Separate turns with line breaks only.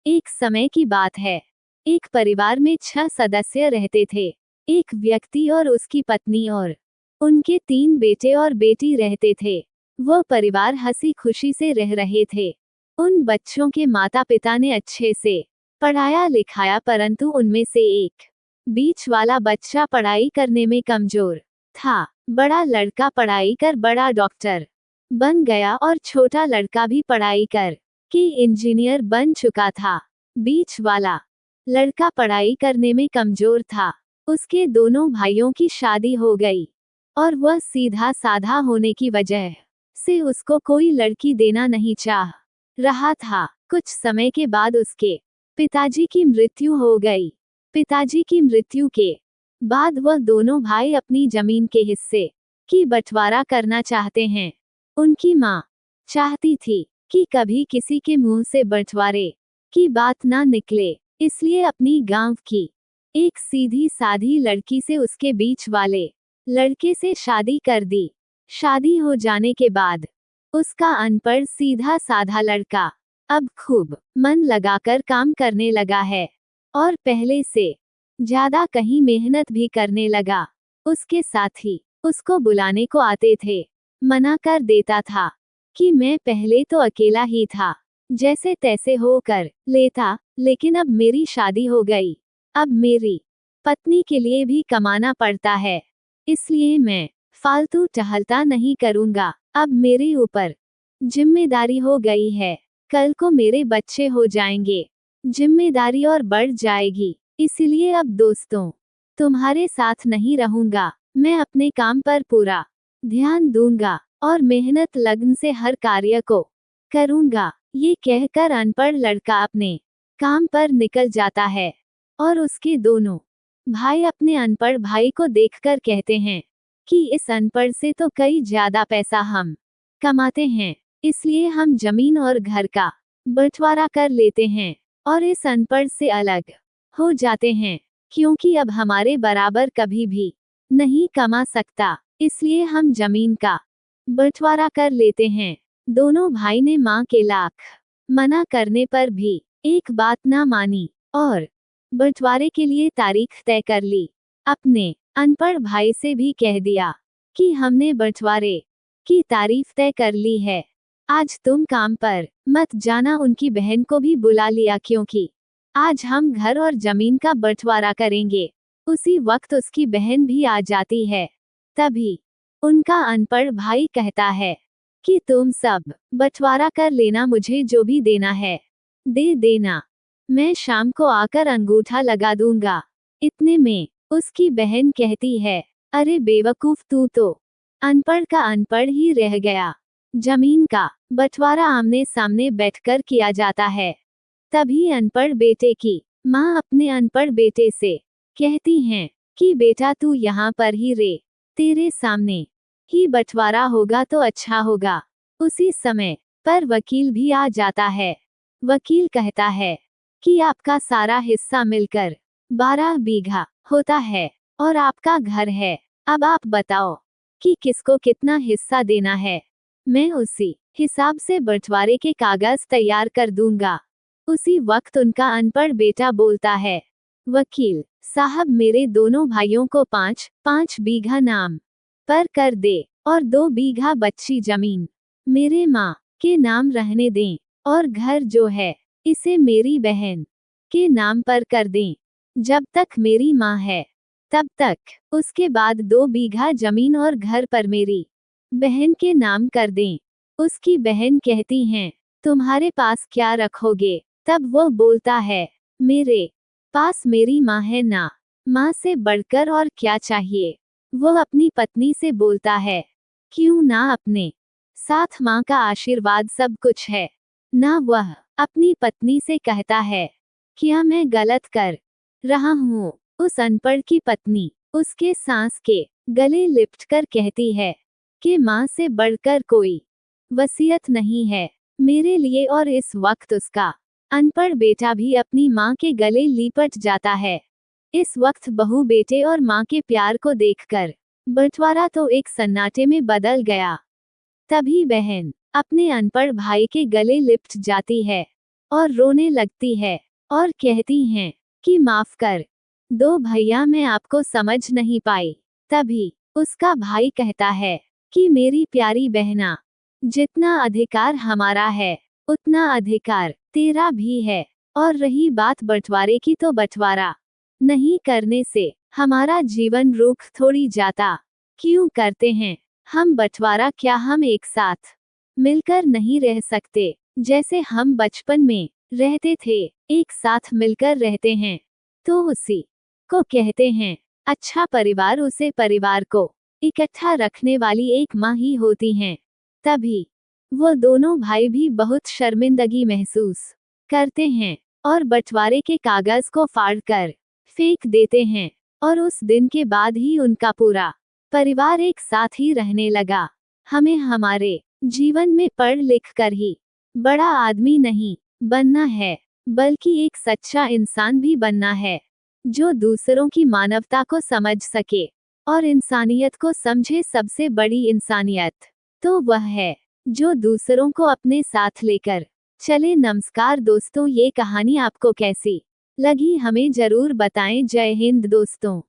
एक समय की बात है। एक परिवार में 6 सदस्य रहते थे। एक व्यक्ति और उसकी पत्नी और उनके 3 बेटे और बेटी रहते थे। वह परिवार हंसी खुशी से रह रहे थे। उन बच्चों के माता पिता ने अच्छे से पढ़ाया लिखाया, परंतु उनमें से एक बीच वाला बच्चा पढ़ाई करने में कमजोर था। बड़ा लड़का पढ़ाई कर बड़ा डॉक्टर बन गया और छोटा लड़का भी पढ़ाई कर के इंजीनियर बन चुका था। बीच वाला लड़का पढ़ाई करने में कमजोर था। उसके दोनों भाइयों की शादी हो गई और वह सीधा साधा होने की वजह से उसको कोई लड़की देना नहीं चाह रहा था। कुछ समय के बाद उसके पिताजी की मृत्यु हो गई। पिताजी की मृत्यु के बाद वह दोनों भाई अपनी जमीन के हिस्से की बंटवारा करना चाहते हैं। उनकी माँ चाहती थी कि कभी किसी के मुंह से बंटवारे की बात ना निकले, इसलिए अपनी गांव की एक सीधी साधी लड़की से उसके बीच वाले लड़के से शादी कर दी। शादी हो जाने के बाद उसका अनपढ़ सीधा साधा लड़का अब खूब मन लगाकर काम करने लगा है और पहले से ज्यादा कहीं मेहनत भी करने लगा। उसके साथी उसको बुलाने को आते थे, मना कर देता था कि मैं पहले तो अकेला ही था, जैसे तैसे हो कर लेता, लेकिन अब मेरी शादी हो गई, अब मेरी पत्नी के लिए भी कमाना पड़ता है, इसलिए मैं फालतू टहलता नहीं करूंगा। अब मेरे ऊपर जिम्मेदारी हो गई है, कल को मेरे बच्चे हो जाएंगे, जिम्मेदारी और बढ़ जाएगी, इसलिए अब दोस्तों तुम्हारे साथ नहीं रहूंगा। मैं अपने काम पर पूरा ध्यान दूंगा और मेहनत लगन से हर कार्य को करूंगा। ये कहकर अनपढ़ लड़का अपने काम पर निकल जाता है और उसके दोनों भाई अपने अनपढ़ भाई को देखकर कहते हैं कि इस अनपढ़ से तो कई ज्यादा पैसा हम कमाते हैं, इसलिए हम जमीन और घर का बंटवारा कर लेते हैं और इस अनपढ़ से अलग हो जाते हैं, क्योंकि अब हमारे बराबर कभी भी नहीं कमा सकता, इसलिए हम जमीन का बंटवारा कर लेते हैं। दोनों भाई ने माँ के लाख मना करने पर भी एक बात ना मानी और बंटवारे के लिए तारीख तय कर ली। अपने अनपढ़ भाई से भी कह दिया कि हमने बंटवारे की तारीख तय कर ली है, आज तुम काम पर मत जाना। उनकी बहन को भी बुला लिया, क्योंकि आज हम घर और जमीन का बंटवारा करेंगे। उसी वक्त उसकी बहन भी आ जाती है। तभी उनका अनपढ़ भाई कहता है कि तुम सब बंटवारा कर लेना, मुझे जो भी देना है दे देना, मैं शाम को आकर अंगूठा लगा दूंगा। इतने में उसकी बहन कहती है, अरे बेवकूफ, तू तो अनपढ़ का अनपढ़ ही रह गया। जमीन का बंटवारा आमने सामने बैठकर किया जाता है। तभी अनपढ़ बेटे की माँ अपने अनपढ़ बेटे से कहती हैं कि बेटा तू यहाँ पर ही रे, तेरे सामने ही बंटवारा होगा तो अच्छा होगा। उसी समय पर वकील भी आ जाता है। वकील कहता है कि आपका सारा हिस्सा मिलकर 12 बीघा होता है और आपका घर है। अब आप बताओ कि किसको कितना हिस्सा देना है, मैं उसी हिसाब से बंटवारे के कागज तैयार कर दूंगा। उसी वक्त उनका अनपढ़ बेटा बोलता है, वकील साहब मेरे दोनों भाइयों को 5-5 बीघा नाम पर कर दे और 2 बीघा बच्ची जमीन मेरे माँ के नाम रहने दें और घर जो है इसे मेरी बहन के नाम पर कर दें। जब तक मेरी माँ है तब तक, उसके बाद 2 बीघा जमीन और घर पर मेरी बहन के नाम कर दें। उसकी बहन कहती हैं, तुम्हारे पास क्या रखोगे? तब वो बोलता है, मेरे पास मेरी माँ है ना, माँ से बढ़कर और क्या चाहिए। वो अपनी पत्नी से बोलता है, क्यों ना अपने साथ माँ का आशीर्वाद सब कुछ है ना। वह अपनी पत्नी से कहता है, क्या मैं गलत कर रहा हूँ? उस अनपढ़ की पत्नी उसके सांस के गले लिपटकर कहती है कि माँ से बढ़कर कोई वसीयत नहीं है मेरे लिए। और इस वक्त उसका अनपढ़ बेटा भी अपनी माँ के गले लिपट जाता है। इस वक्त बहू बेटे और माँ के प्यार को देखकर बंटवारा तो एक सन्नाटे में बदल गया। तभी बहन अपने अनपढ़ भाई के गले लिपट जाती है और रोने लगती है और कहती हैं कि माफ कर दो भैया, मैं आपको समझ नहीं पाई। तभी उसका भाई कहता है कि मेरी प्यारी बहना, जितना अधिकार हमारा है उतना अधिकार तेरा भी है, और रही बात बंटवारे की, तो बंटवारा नहीं करने से हमारा जीवन रुक थोड़ी जाता। क्यों करते हैं हम बंटवारा? क्या हम एक साथ मिलकर नहीं रह सकते जैसे हम बचपन में रहते थे? एक साथ मिलकर रहते हैं तो उसी को कहते हैं अच्छा परिवार। उसे परिवार को इकट्ठा रखने वाली एक माँ ही होती हैं। तभी वो दोनों भाई भी बहुत शर्मिंदगी महसूस करते हैं और बंटवारे के कागज को फाड़कर फेंक देते हैं, और उस दिन के बाद ही उनका पूरा परिवार एक साथ ही रहने लगा। हमें हमारे जीवन में पढ़ लिख कर ही बड़ा आदमी नहीं बनना है, बल्कि एक सच्चा इंसान भी बनना है, जो दूसरों की मानवता को समझ सके और इंसानियत को समझे। सबसे बड़ी इंसानियत तो वह है जो दूसरों को अपने साथ लेकर चले। नमस्कार दोस्तों, ये कहानी आपको कैसी लगी हमें जरूर बताएं। जय हिंद दोस्तों।